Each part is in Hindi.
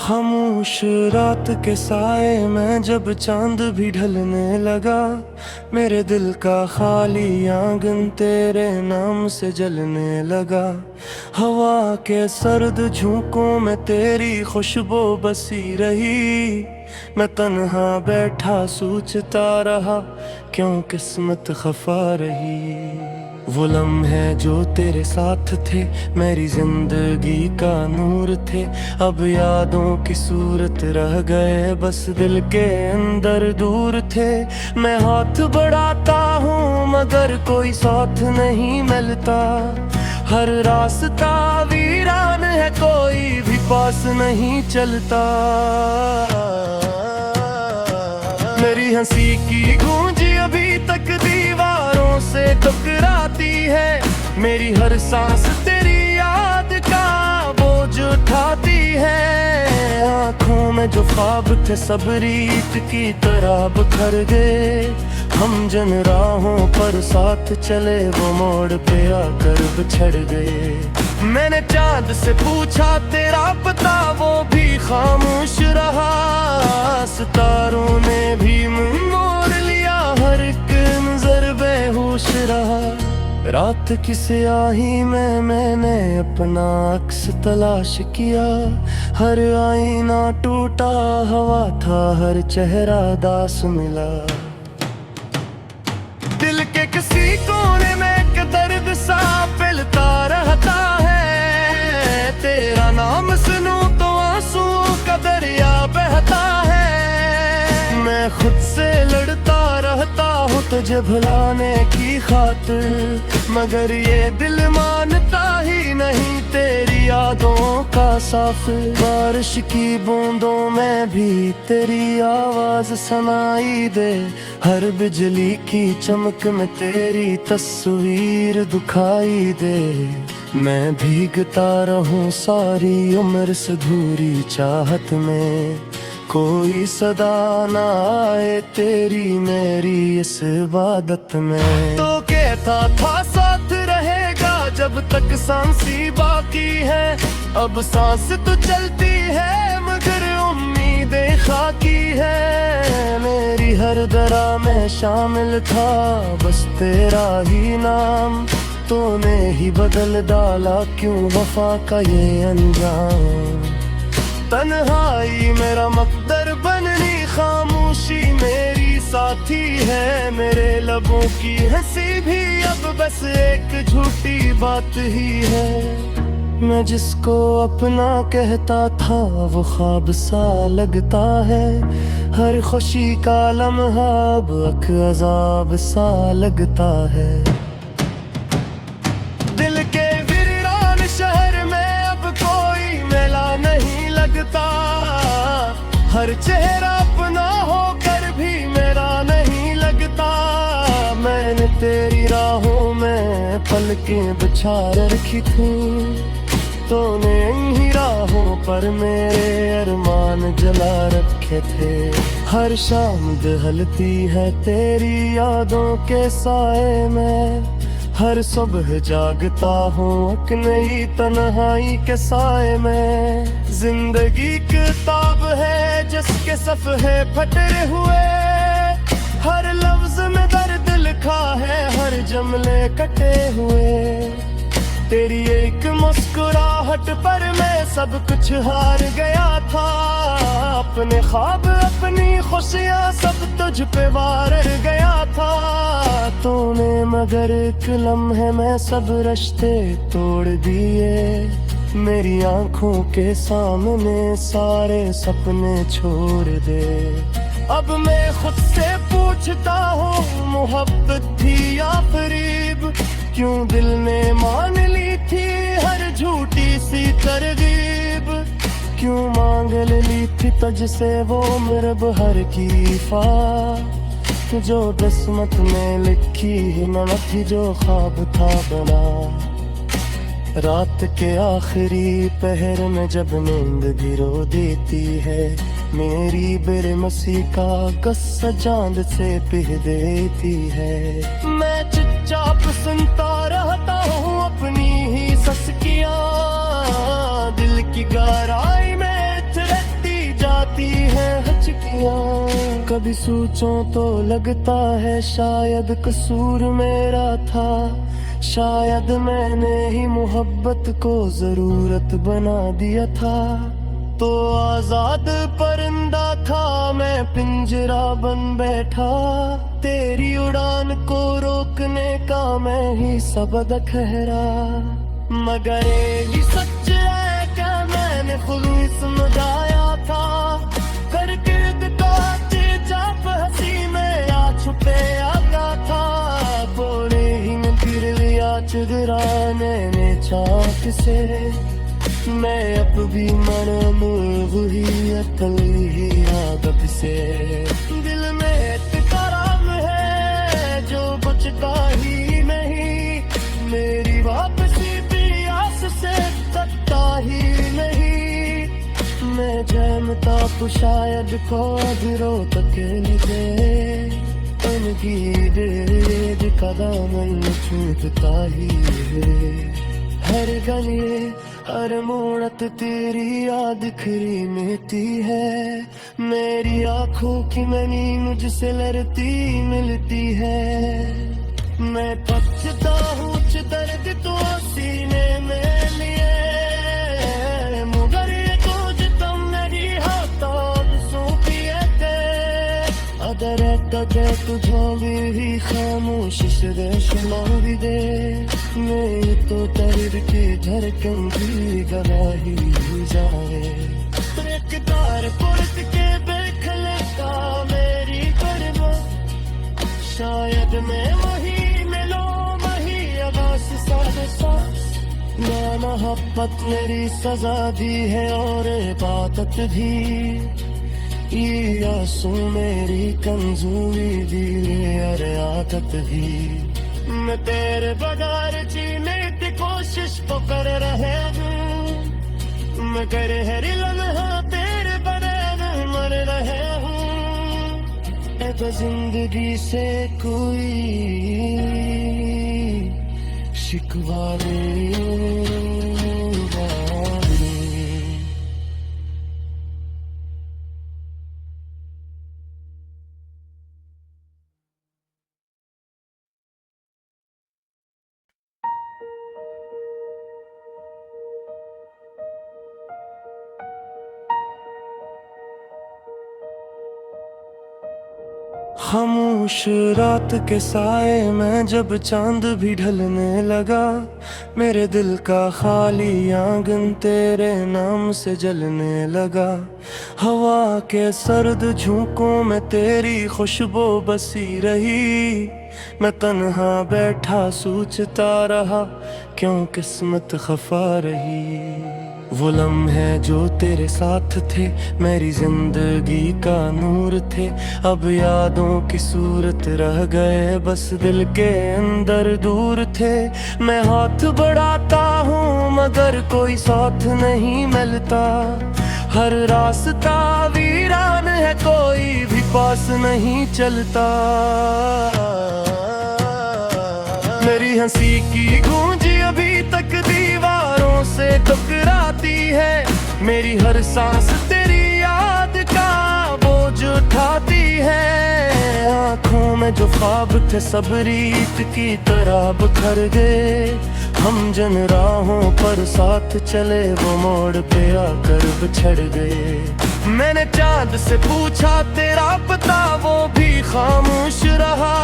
खामोश रात के साए में जब चांद भी ढलने लगा, मेरे दिल का खाली आंगन तेरे नाम से जलने लगा। हवा के सर्द झोंकों में तेरी खुशबू बसी रही, मैं तन्हा बैठा सोचता रहा क्यों किस्मत खफा रही। वो लम्हे जो तेरे साथ थे मेरी जिंदगी का नूर थे, अब यादों की सूरत रह गए बस दिल के अंदर दूर थे। मैं हाथ बढ़ाता हूँ मगर कोई साथ नहीं मिलता, हर रास्ता वीरान है कोई भी पास नहीं चलता। मेरी हंसी की गूंज अभी तक दीवारों से टकराती है, मेरी हर सांस तेरी याद का बोझ उठाती है। आँखों में जो ख्वाब थे सब रीत की तरह बिखर गए, हम जिन राहों पर साथ चले वो मोड़ पे आकर बिछड़ गए। मैंने चांद से पूछा तेरा पता, वो भी खामोश रहा, सितारों ने भी मुंह मोड़ लिया, हर एक नजर बेहोश रहा। रात की स्याही में मैंने अपना अक्स तलाश किया, हर आईना टूटा हवा था, हर चेहरा दास मिला। दिल के किसी कोने में एक दर्द सा फैलता रहता है, तेरा नाम सुनूं तो आंसुओं का दरिया बहता है। मैं खुद से लड़ता रहता हूँ तुझे भुलाने की खातिर, मगर ये दिल मानता ही नहीं तेरी यादों का साथ। बारिश की बूंदों में भी तेरी आवाज सुनाई दे, हर बिजली की चमक में तेरी तस्वीर दिखाई दे। मैं भीगता रहूं सारी उम्र से धूरी चाहत में, कोई सदा ना आए तेरी मेरी इस इबादत में। तो कहता था साथ रहेगा जब तक सांसी बाकी है, अब सांस तो चलती है मगर उम्मीदें खाकी है। मेरी हर दरा में शामिल था बस तेरा ही नाम, तूने ही बदल डाला क्यों वफा का ये अंजाम। तन्हाई मेरा मकदर बननी, खामोशी मेरी साथी है, मेरे लबों की हंसी भी अब बस एक झूठी बात ही है। मैं जिसको अपना कहता था वो ख्वाब सा लगता है, हर खुशी का लम्हा अब अज़ाब सा लगता है। दिल के वीरान शहर में अब कोई मेला नहीं लगता, हर चेहरा अपना होकर भी मेरा नहीं लगता। मैंने तेरी राहों में पलकें बिछा रखी थी, तूने इन्हीं राहों पर मेरे अरमान जला रखे थे। हर शाम दहलती है तेरी यादों के साए में, हर सुबह जागता हूँ एक नई तन्हाई के साए में। जिंदगी किताब है जिसके सफ़े फटे हुए, हर लफ्ज में दर्द लिखा है, हर जमले कटे हुए। तेरी एक मुस्कुराहट पर मैं सब कुछ हार गया था, अपने ख्वाब अपनी खुशियाँ सब तुझ पे वार गया था। तूने मगर एक लम्हे में सब रिश्ते तोड़ दिए, मेरी आंखों के सामने सारे सपने छोड़ दे। अब मैं खुद से पूछता हूँ मोहब्बत थी या फरीब, क्यों दिल ने मान ली थी हर झूठी सी तरगीब। क्यों मांग ली थी तुझसे वो मेरे बहर की रिफा, जो किस्मत में लिखी न थी जो ख्वाब था बना। रात के आखिरी पहर में जब नींद गिरो देती है, मेरी बेरमसी का गस्सा चांद से पिह देती है। मैं चुपचाप सुनता रहता हूँ अपनी ही सस्कियाँ, दिल की गहराई में कभी सोचूं तो लगता है शायद कसूर मेरा था, शायद मैंने ही मोहब्बत को जरूरत बना दिया था। तो आजाद परिंदा था मैं, पिंजरा बन बैठा, तेरी उड़ान को रोकने का मैं ही सबद ठहरा। मगर ये सच है क्या मैंने खुलूस लगाया था, कर गिर्द का चाप हंसी में या छुपे आगा था। बोले ही में गिर लिया चुगराने ने चाक से, मैं अब भी मन वही अकल ही आदत से। दिल में इत्काराम है जो बचता ही नहीं, मेरी वापसी भी आस से सकता ही नहीं। मैं जानता तो शायद को अधरो तक दे, उनकी देर कदम छूटता ही है। हर गली हर मोड़त तेरी याद खरी मिलती है, मेरी आंखों की मनी मुझसे लड़ती मिलती है। मैं पछता हूँ दर्द तो सीने में लिए, मगर ये तुझ तुम नहीं होता सौंपिए थे। अगर कदे तुझो भी खामोश दे सुना भी दे, मैं तो दर्द की धड़कन की गवाही जाए। तार पुरत के बेखले का मेरी करना, शायद मैं वही मिलो वही आवाज सारे सांस। ना मोहब्बत मेरी सजा दी है और इबादत भी, ये आंसू मेरी कमजोरी दी और आदत भी। मैं तेरे बगैर जीने की कोशिश तो कर रहे हूँ, मगर हर लम्हा तेरे बगैर मर रहे हूँ। तो जिंदगी से कोई शिकवा नहीं। खामोश रात के साए में जब चांद भी ढलने लगा, मेरे दिल का खाली आंगन तेरे नाम से जलने लगा। हवा के सर्द झोंकों में तेरी खुशबू बसी रही, मैं तन्हा बैठा सोचता रहा क्यों किस्मत खफा रही। वो लम्हे जो तेरे साथ थे मेरी जिंदगी का नूर थे, अब यादों की सूरत रह गए बस दिल के अंदर दूर थे। मैं हाथ बढ़ाता हूँ मगर कोई साथ नहीं मिलता, हर रास्ता वीरान है कोई भी पास नहीं चलता। मेरी हंसी की गूंज अभी तक दीवारों से टकराती है, मेरी हर सांस तेरी याद का बोझ उठाती है। आँखों में जो ख्वाब थे सब रीत की तरह बिखर गए, हम जिन राहों पर साथ चले वो मोड़ पे आकर बिछड़ गए। मैंने चांद से पूछा तेरा पता, वो भी खामोश रहा,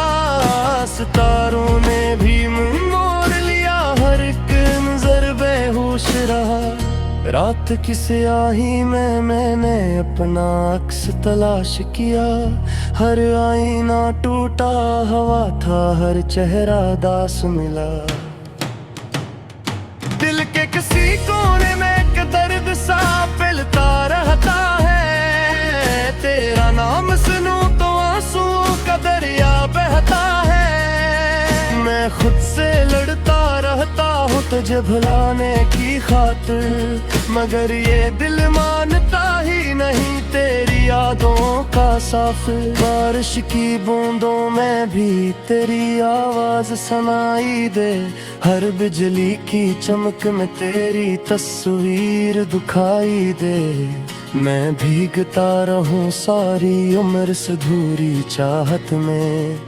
सितारों ने भी मुंह मोड़ लिया, हर एक नजर बेहोश रहा। रात की स्याही में मैंने अपना अक्स तलाश किया, हर आईना टूटा हवा था, हर चेहरा दास मिला। दिल के किसी कोने में एक दर्द सा फैलता रहता है, तेरा नाम सुनूं तो आंसुओं का दरिया बहता है। मैं खुद से लड़ता रहता हूँ तुझे भुलाने की खातिर, मगर ये दिल मानता ही नहीं तेरी यादों का साफ। बारिश की बूंदों में भी तेरी आवाज सुनाई दे, हर बिजली की चमक में तेरी तस्वीर दिखाई दे। मैं भीगता रहूं सारी उम्र से अधूरी चाहत में,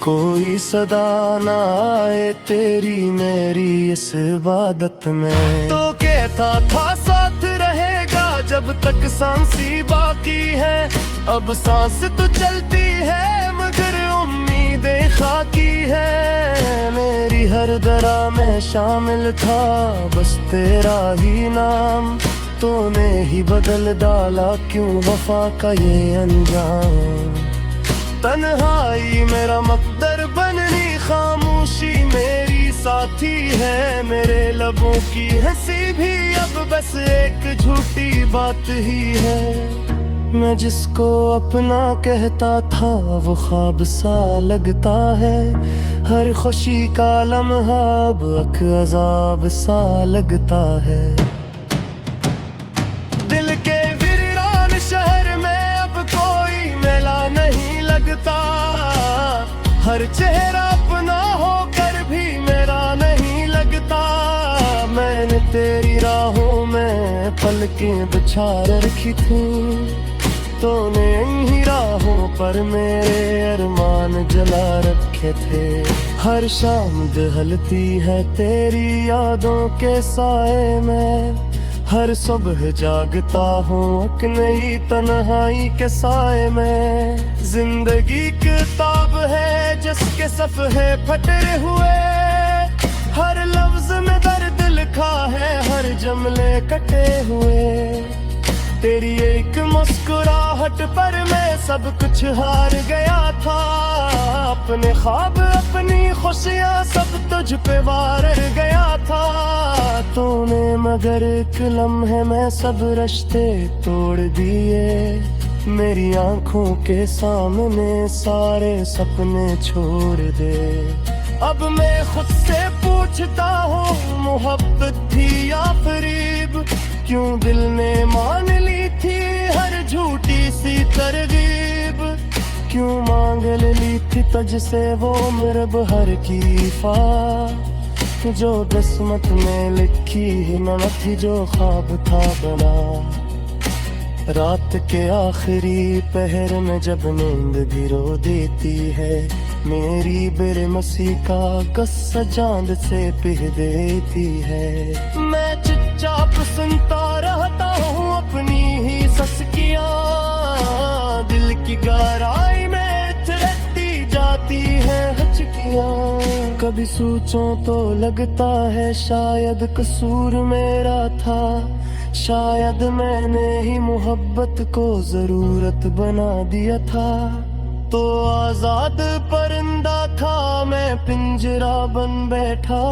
कोई सदा ना आए तेरी मेरी इस इबादत में। तो कहता था साथ रहेगा जब तक सांसी बाकी है, अब सांस तो चलती है मगर उम्मीदें खाकी है। मेरी हर दरा में शामिल था बस तेरा ही नाम, तूने ही बदल डाला क्यों वफा का ये अंजाम। तन्हाई मेरा मकदर बननी, खामोशी मेरी साथी है, मेरे लबों की हंसी भी अब बस एक झूठी बात ही है। मैं जिसको अपना कहता था वो ख्वाब सा लगता है, हर खुशी का लम्हा अब अज़ाब सा लगता है। दिल के वीरान शहर में अब कोई मेला नहीं लगता, हर चेहरा अपना होकर भी मेरा नहीं लगता। मैंने तेरी राहों में पलकें बिछा रखी थी, तूने इन्हीं राहों पर मेरे अरमान जला रखे थे। हर शाम दहलती है तेरी यादों के साए में, हर सुबह जागता हूँ एक नई तन्हाई के साए में। जिंदगी किताब है जिसके सफ़े फटे हुए, हर लफ्ज में दर्द लिखा है हर जमले कटे हुए। तेरी एक मुस्कुराहट पर मैं सब कुछ हार गया था, अपने ख्वाब अपनी खुशियाँ सब तुझ पे वार गया था। तूने मगर एक लम्हे में सब रिश्ते तोड़ दिए, मेरी आंखों के सामने सारे सपने छोड़ दे। अब मैं खुद से पूछता हूँ मोहब्बत थी या फरीब, क्यों दिल ने मान ली थी हर झूठी सी तरगीब। क्यों मांग ली थी तुझसे वो उम्र भर की वफा, जो किस्मत में लिखी न थी जो ख्वाब था बना। रात के आखिरी पहर में जब नींद भी रो देती है, मेरी बेरमसी का गुस्सा चांद से पिह देती है। मैं चुपचाप सुनता रहता हूँ अपनी ही सस्कियाँ, दिल की गहराई में थिरकती जाती है हचकियाँ। कभी सोचूं तो लगता है शायद कसूर मेरा था, शायद मैंने ही मोहब्बत को जरूरत बना दिया था। तो आजाद परिंदा था मैं पिंजरा बन बैठा,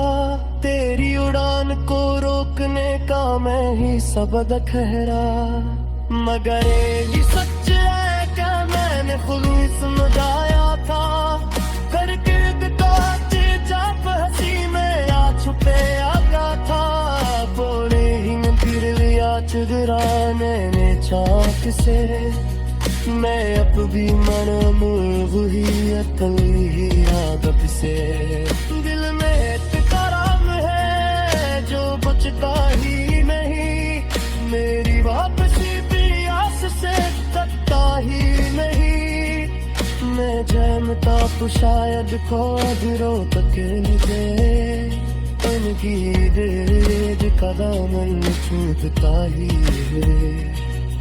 तेरी उड़ान को रोकने का मैं ही सबद ठहरा। मगर ये सच है क्या मैंने खुलूस लगाया था, कर गिर्द का चाप हंसी में या छुपे आगा था। बोले ही न फिर लिया चुगराने ने चाक से, मैं अब भी मरम हुई अतल ही आदत से। दिल में इत्तराम है जो बचता ही नहीं, मेरी वापसी भी आस से तकता ही नहीं। मैं जैमता तो शायद कोदरों तक दे, उनकी देर कदम छूटता ही है।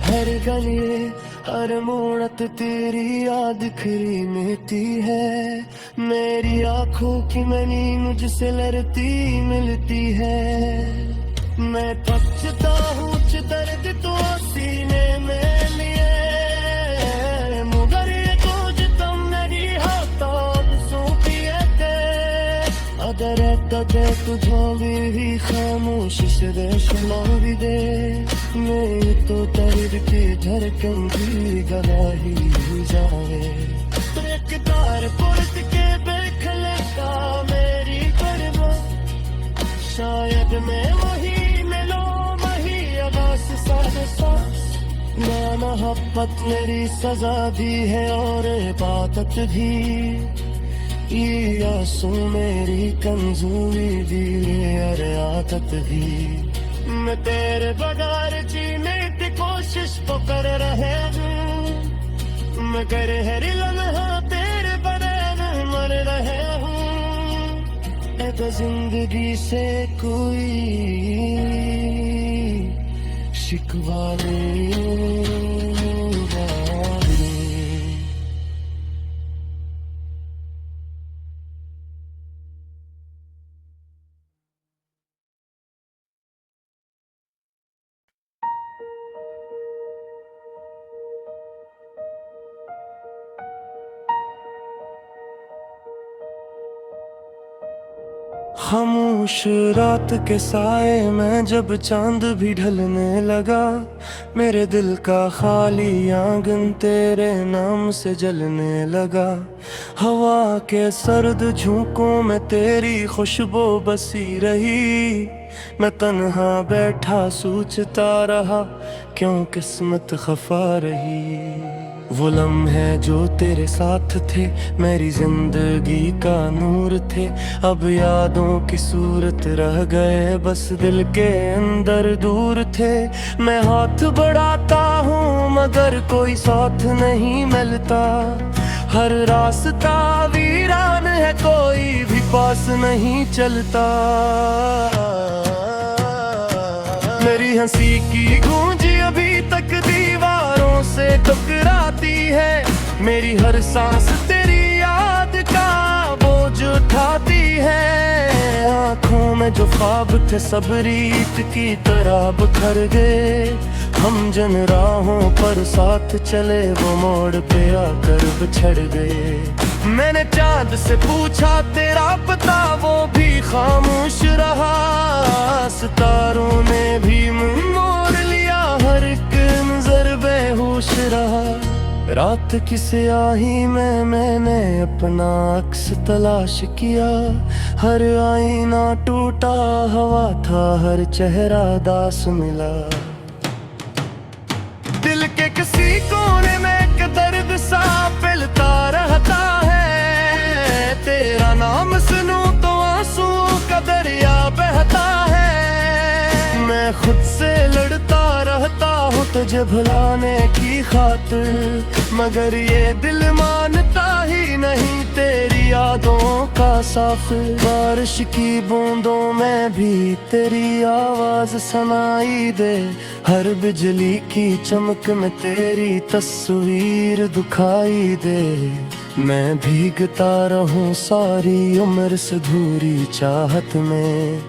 हर गली हर मोड़त तेरी याद खरी मिलती है, मेरी आंखों की मनी मुझसे लड़ती मिलती है। मैं पछता हूँ दर्द तो सीने में लिए, मगर ये तुझ तुम मेरी हाथों सौंपिए थे। अगर दे तुझो भी खामोश से सुना भी दे, मैं तो दर्द की धड़कन की गवाही जाए। तार पुरत के बेखलता मेरी परवा, शायद मैं वही मिलो वही आवाज सांस। ना मोहब्बत मेरी सजा भी है और इबादत भी, ये आंसू मेरी कमजोरी भी और आदत भी। मैं तेरे बगैर जीने की कोशिश कोशिश तो कर रहे हूँ, मगर हर लम्हा तेरे बगैर मर रहे हूँ। ए तो जिंदगी से कोई शिकवा नहीं। खामोश रात के साए में जब चांद भी ढलने लगा, मेरे दिल का खाली आंगन तेरे नाम से जलने लगा। हवा के सर्द झोंकों में तेरी खुशबू बसी रही, मैं तन्हा बैठा सोचता रहा क्यों किस्मत खफा रही। वो लम्हे जो तेरे साथ थे मेरी जिंदगी का नूर थे, अब यादों की सूरत रह गए बस दिल के अंदर दूर थे। मैं हाथ बढ़ाता हूँ मगर कोई साथ नहीं मिलता, हर रास्ता वीरान है कोई भी पास नहीं चलता। मेरी हंसी की गूंज अभी तक दीवारों से टकराती है, मेरी हर सांस तेरी याद का बोझ उठाती है। आँखों में जो ख्वाब थे सब रीत की तरह बिखर गए, हम जिन राहों पर साथ चले वो मोड़ पे आकर बिछड़ गए। मैंने चांद से पूछा तेरा पता, वो भी खामोश रहा, सितारों ने भी मुंह मोड़ लिया, हर एक नजर बेहोश रहा। रात की स्याही में मैंने अपना अक्स तलाश किया, हर आईना टूटा हवा था, हर चेहरा दास मिला। दिल के किसी कोने में एक दर्द सा फैलता रहता है, तेरा नाम सुनूं तो आंसुओं का दरिया बहता है। मैं खुद से लड़ता रहता हूँ तुझे भुलाने की खातिर, मगर ये दिल मानता ही नहीं तेरी यादों का साथ। बारिश की बूंदों में भी तेरी आवाज सुनाई दे, हर बिजली की चमक में तेरी तस्वीर दिखाई दे। मैं भीगता रहूं सारी उम्र से अधूरी चाहत में,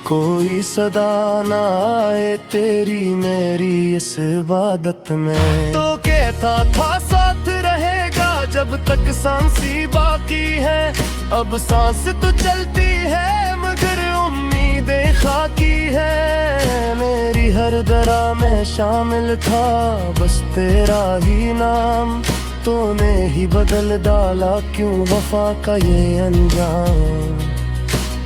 कोई सदा ना आए तेरी मेरी इस इबादत में। तो कहता था साथ रहेगा जब तक सांसी बाकी है, अब सांस तो चलती है मगर उम्मीदें खाकी है। मेरी हर दरा में शामिल था बस तेरा ही नाम, तूने ही बदल डाला क्यों वफा का ये अंजाम।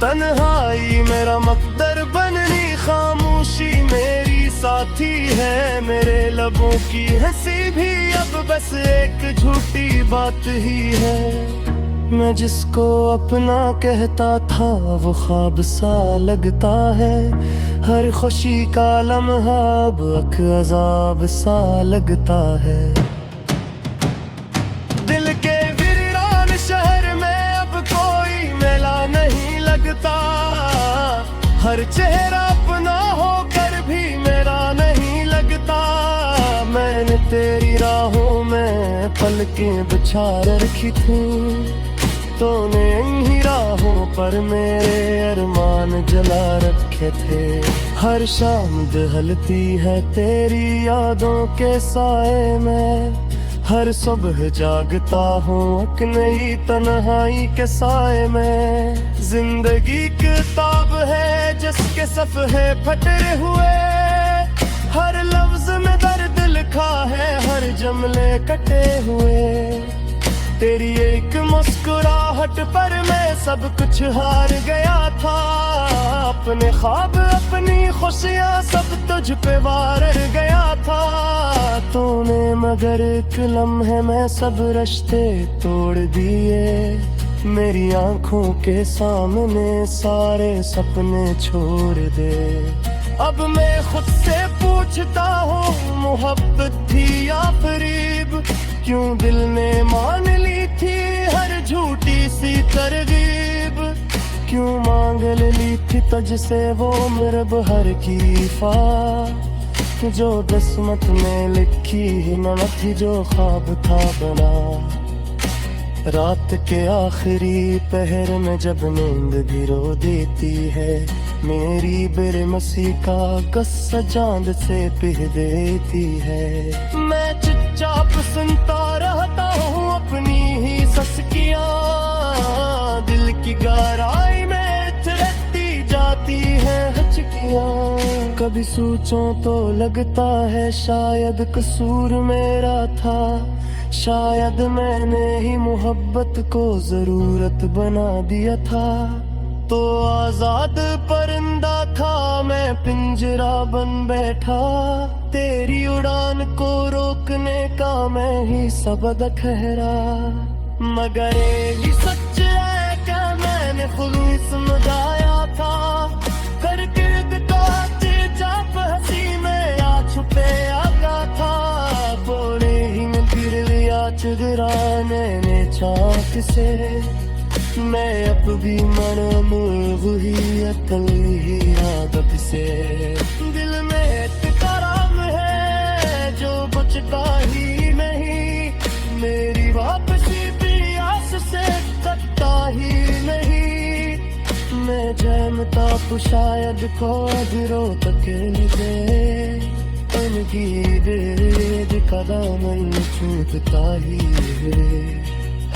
तन्हाई मेरा मकदर बननी, खामोशी मेरी साथी है, मेरे लबों की हंसी भी अब बस एक झूठी बात ही है। मैं जिसको अपना कहता था वो ख्वाब सा लगता है, हर खुशी का लम्हा अब अज़ाब सा लगता है। दिल के वीरान शहर में अब कोई मेला नहीं लगता, हर चेहरा अपना होकर भी मेरा नहीं लगता। मैंने तेरी राहों में पलकें बिछा रखी थी, तूने इन्हीं राहों पर मेरे अरमान जला रखे थे। हर शाम दहलती है तेरी यादों के साए में, हर सुबह जागता हूँ एक नई तन्हाई के साए में। जिंदगी किताब है जिसके सफ़े फटे हुए, हर लफ्ज में दर्द लिखा है, हर जुमले कटे हुए। तेरी एक मुस्कुराहट पर मैं सब कुछ हार गया था, अपने ख्वाब अपनी खुशियाँ सब तुझ पे वार गया था। तूने मगर एक लम्हे में सब रिश्ते तोड़ दिए, मेरी आंखों के सामने सारे सपने छोड़ दे। अब मैं खुद से पूछता हूँ, मोहब्बत थी या फरेब? क्यों दिल ने मान ली थी हर झूठी सी तरगीब? क्यों मांग ली थी तुझसे वो मेरे हर की फा, जो किस्मत में लिखी न थी, जो ख्वाब था बना। रात के आखिरी पहर में जब नींद भी रो देती है, मेरी बेरहमी का गस्सा चांद से पिह देती है। मैं चुपचाप सुनता रहता हूँ अपनी ही सस्कियाँ, दिल की गहराई में थिरकती जाती है हचकियाँ। कभी सोचूं तो लगता है शायद कसूर मेरा था, शायद मैंने ही मोहब्बत को जरूरत बना दिया था। तो आजाद परिंदा था मैं, पिंजरा बन बैठा, तेरी उड़ान को रोकने का मैं ही सबक ठहरा। मगर ये सच है क्या मैंने खुलूस समझाया था, कर गिर्द का चाप हंसी में या छुपे आगा था। बोले ही में फिर लिया चुगराने ने चाक से, मैं अब भी मरम वही अकल ही आदत से। दिल में एक कराम है जो बचता ही नहीं, मेरी वापसी भी आस से कटता ही नहीं। मैं जैमता तो शायद को रो तके दे, उनकी बेद कदम छूटता ही है।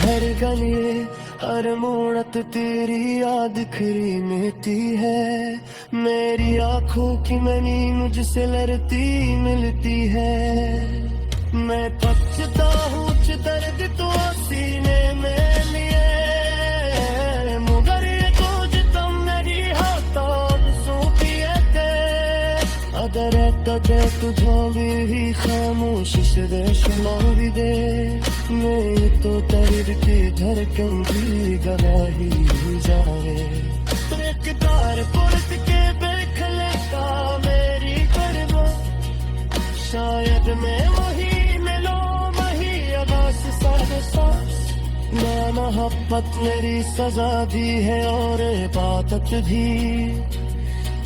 हर गलिए हर मोड़त तेरी याद खरी मिलती है, मेरी आंखों की मनी मुझसे लड़ती मिलती है। मैं पछता हूँ दर्द तो सीने में लिए, मगर ये तुझ तुम नहीं होता सूपिए थे। अगर कदे तुझो भी खामोश से सुना भी दे, मैं तो दर्द की धड़कन की गवाही जाए। तार पुरत के देख लेता मेरी करवा, शायद मैं वही मिलो वही आवाज सांस। ना मोहब्बत मेरी सजा भी है और इबादत भी,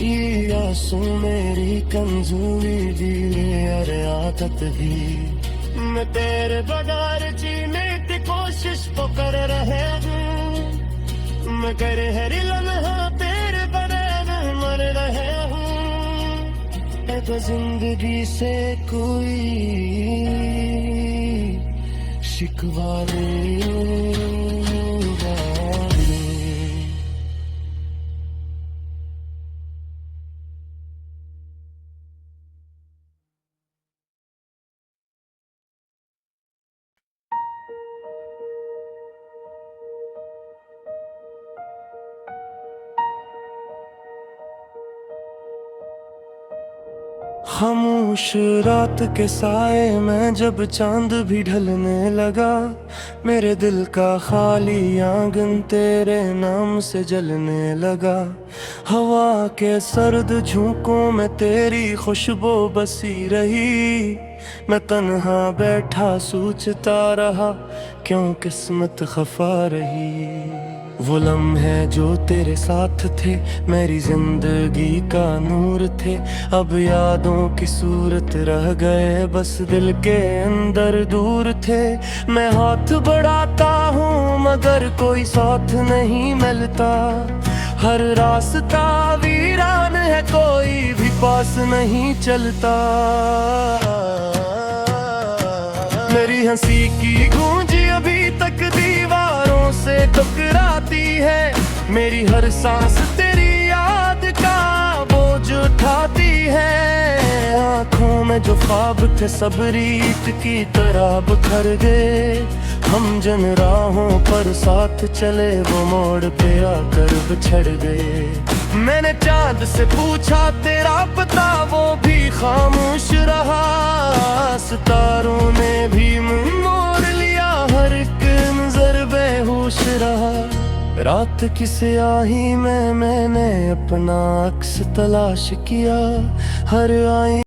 ये आंसू मेरी कमजोरी भी अरे आदत भी। मैं तेरे बगैर जीने की कोशिश तो कर रहे हूँ, मगर हर लम्हा तेरे बगैर मर रहे हूँ। तो जिंदगी से कोई शिकवा नहीं। खामोश रात के साए में जब चांद भी ढलने लगा, मेरे दिल का खाली आंगन तेरे नाम से जलने लगा। हवा के सर्द झोंकों में तेरी खुशबू बसी रही, मैं तन्हा बैठा सोचता रहा क्यों किस्मत खफा रही। वो लम्हे जो तेरे साथ थे मेरी जिंदगी का नूर थे, अब यादों की सूरत रह गए बस दिल के अंदर दूर थे। मैं हाथ बढ़ाता हूँ मगर कोई साथ नहीं मिलता, हर रास्ता वीरान है कोई भी पास नहीं चलता। मेरी हंसी की गूंज अभी तक दीवारों से टकराती है, मेरी हर सांस तेरी याद का बोझ उठाती है। आँखों में जो ख्वाब थे सब रीत की तरह बिखर गए, हम जिन राहों पर साथ चले वो मोड़ पे आकर बिछड़ गए। मैंने चाँद से पूछा तेरा पता, वो भी खामोश रहा, सितारों ने भी मुंह मोड़ लिया, हर एक नजर बेहोश रहा। रात की स्याही में मैंने अपना अक्स तलाश किया, हर आई